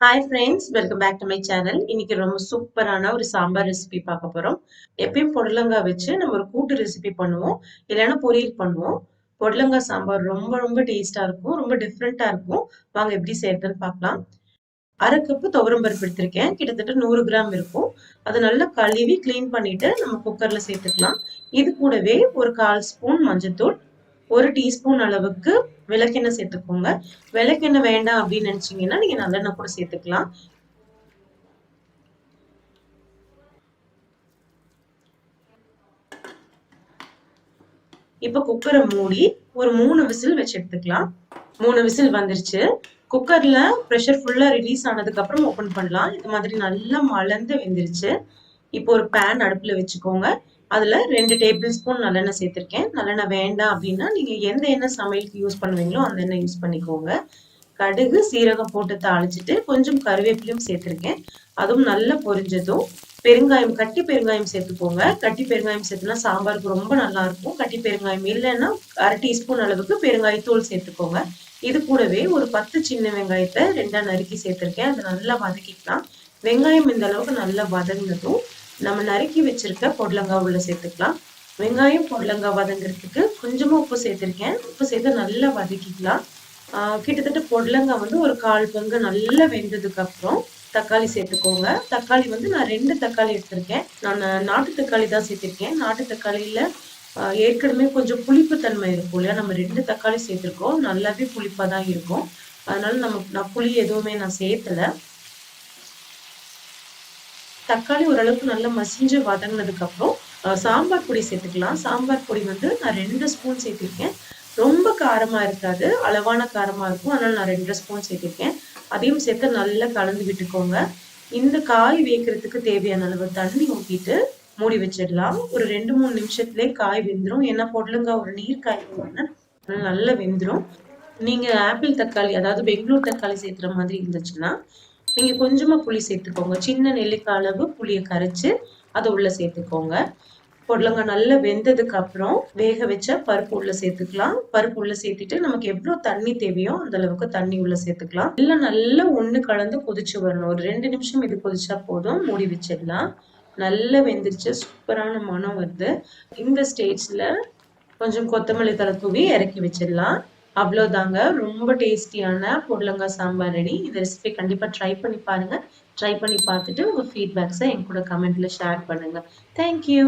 Hi friends, welcome back to my channel. இன்னைக்கு ரொம்ப சூப்பரான ஒரு சாம்பார் ரெசிபி பார்க்க போறோம். எப்பயும் புடலங்காய் வச்சு நம்ம ஒரு கூட்டு ரெசிபி பண்ணுவோம், இல்லைன்னா பொரியல் பண்ணுவோம். புடலங்காய் சாம்பார் ரொம்ப ரொம்ப டேஸ்டா இருக்கும், ரொம்ப டிஃப்ரெண்டா இருக்கும். வாங்க எப்படி செய்யறதுன்னு பார்க்கலாம். அரை கப்பு துவரம் பருப்பு எடுத்திருக்கேன், கிட்டத்தட்ட 100 கிராம் இருக்கும். அதை நல்லா கழுவி கிளீன் பண்ணிட்டு நம்ம குக்கர்ல சேர்த்துக்கலாம். இது கூடவே ஒரு 1/4 ஸ்பூன் மஞ்சள்தூள், 1 டீஸ்பூன் அளவுக்கு விளக்கெண்ணெய் சேர்த்துக்கோங்க. விளக்கெண்ணெய் வேண்டாம் அப்படின்னு நினைச்சீங்கன்னா நீங்க நல்லெண்ணெய் கூட சேர்த்துக்கலாம். இப்ப குக்கரை மூடி ஒரு 3 விசில் வச்சு எடுத்துக்கலாம். 3 விசில் வந்துருச்சு. குக்கர்ல ப்ரெஷர் ஃபுல்லா ரிலீஸ் ஆனதுக்கு அப்புறம் ஓபன் பண்ணலாம். இது மாதிரி நல்லா மலர்ந்து வெந்துருச்சு. இப்போ ஒரு பேன் அடுப்புல வச்சுக்கோங்க. அதுல 2 டேபிள் ஸ்பூன் நல்லெண்ணெய் சேர்த்திருக்கேன். நல்லெண்ணெய் வேண்டாம் அப்படின்னா நீங்க எந்த எண்ணெய் சமையலுக்கு யூஸ் பண்ணுவீங்களோ அந்த எண்ணெய் யூஸ் பண்ணிக்கோங்க. கடுகு சீரகம் போட்டு தாளிச்சிட்டு கொஞ்சம் கருவேப்பிலையும் சேர்த்திருக்கேன். அதுவும் நல்லா பொரிஞ்சதும் பெருங்காயம், கட்டி பெருங்காயம் சேர்த்துக்கோங்க. கட்டி பெருங்காயம் சேர்த்துனா சாம்பாருக்கு ரொம்ப நல்லா இருக்கும். கட்டி பெருங்காயம் இல்லைன்னா அரை டீஸ்பூன் அளவுக்கு பெருங்காயத்தூள் சேர்த்துக்கோங்க. இது கூடவே ஒரு 10 சின்ன வெங்காயத்தை 2ஆ நறுக்கி சேர்த்திருக்கேன். அதை நல்லா வதக்கிக்கலாம். வெங்காயம் இந்த அளவுக்கு நல்லா வதங்கினதும் நம்ம நறுக்கி வச்சிருக்க பொடலங்காய் உள்ள சேர்த்துக்கலாம். வெங்காயம் பொடலங்காய் வதங்குறதுக்கு கொஞ்சமா உப்பு சேர்த்திருக்கேன். உப்பு சேர்த்து நல்லா வதக்கிக்கலாம். கிட்டத்தட்ட பொடலங்காய் வந்து ஒரு 1/4 பங்கு நல்லா வெந்ததுக்கு அப்புறம் தக்காளி சேர்த்துக்கோங்க. தக்காளி வந்து நான் 2 தக்காளி எடுத்திருக்கேன். நான் நாட்டு தக்காளி தான் சேர்த்திருக்கேன். நாட்டு தக்காளியில ஏற்கனவே கொஞ்சம் புளிப்பு தன்மை இருக்கும் இல்லையா, நம்ம 2 தக்காளி சேர்த்திருக்கோம். நல்லாவே புளிப்பா தான் இருக்கும். அதனால நான் புளி எதுவுமே நான் சேர்த்தல. தக்காளி ஓரளவுக்கு நல்லா மசிஞ்சு வதங்கினதுக்கு அப்புறம் சாம்பார் பொடி சேர்த்துக்கலாம். சாம்பார் பொடி வந்து நான் 2 ஸ்பூன் சேர்த்திருக்கேன். ரொம்ப காரமா இருக்காது, அளவான காரமா இருக்கும். அதனால நான் 2 ஸ்பூன் சேர்த்திருக்கேன். அதையும் சேர்த்து நல்லா கலந்து விட்டுக்கோங்க. இந்த காய் வேகிறதுக்கு தேவையான அளவு தண்ணி ஊற்றிட்டு மூடி வச்சிடலாம். ஒரு 2-3 நிமிஷத்துலேயே காய் வெந்துடும். ஏன்னா பொடலங்காய் ஒரு நீர் காய் நல்லா வெந்துடும். நீங்க ஆப்பிள் தக்காளி, அதாவது பெங்களூர் தக்காளி சேர்த்துற மாதிரி இருந்துச்சுன்னா நீங்க கொஞ்சமா புளி சேர்த்துக்கோங்க. சின்ன நெல்லிக்காய் அளவு புளியை கரைச்சு அதை உள்ள சேர்த்துக்கோங்க. பொடலங்காய் நல்லா வெந்ததுக்கு அப்புறம் வேக வச்ச பருப்பு உள்ள சேர்த்துக்கலாம். பருப்பு உள்ள சேர்த்துட்டு நமக்கு எவ்வளவு தண்ணி தேவையோ அந்த அளவுக்கு தண்ணி உள்ள சேர்த்துக்கலாம். எல்லாம் நல்லா ஒண்ணு கலந்து கொதிச்சு வரணும். ஒரு 2 நிமிஷம் இது கொதிச்சா போதும். மூடி வச்சிடலாம். நல்லா வெந்துருச்சு, சூப்பரான மனம் வருது. இந்த ஸ்டேஜ்ல கொஞ்சம் கொத்தமல்லி தழை தூவி இறக்கி வச்சிடலாம். அவ்வளோதாங்க, ரொம்ப டேஸ்டியான பொடலங்காய் சாம்பார் ரெடி. இந்த ரெசிபி கண்டிப்பா ட்ரை பண்ணி பாருங்க. ட்ரை பண்ணி பார்த்துட்டு உங்க ஃபீட்பேக்ஸை என் கூட கமெண்ட்ல ஷேர் பண்ணுங்க. தேங்க்யூ.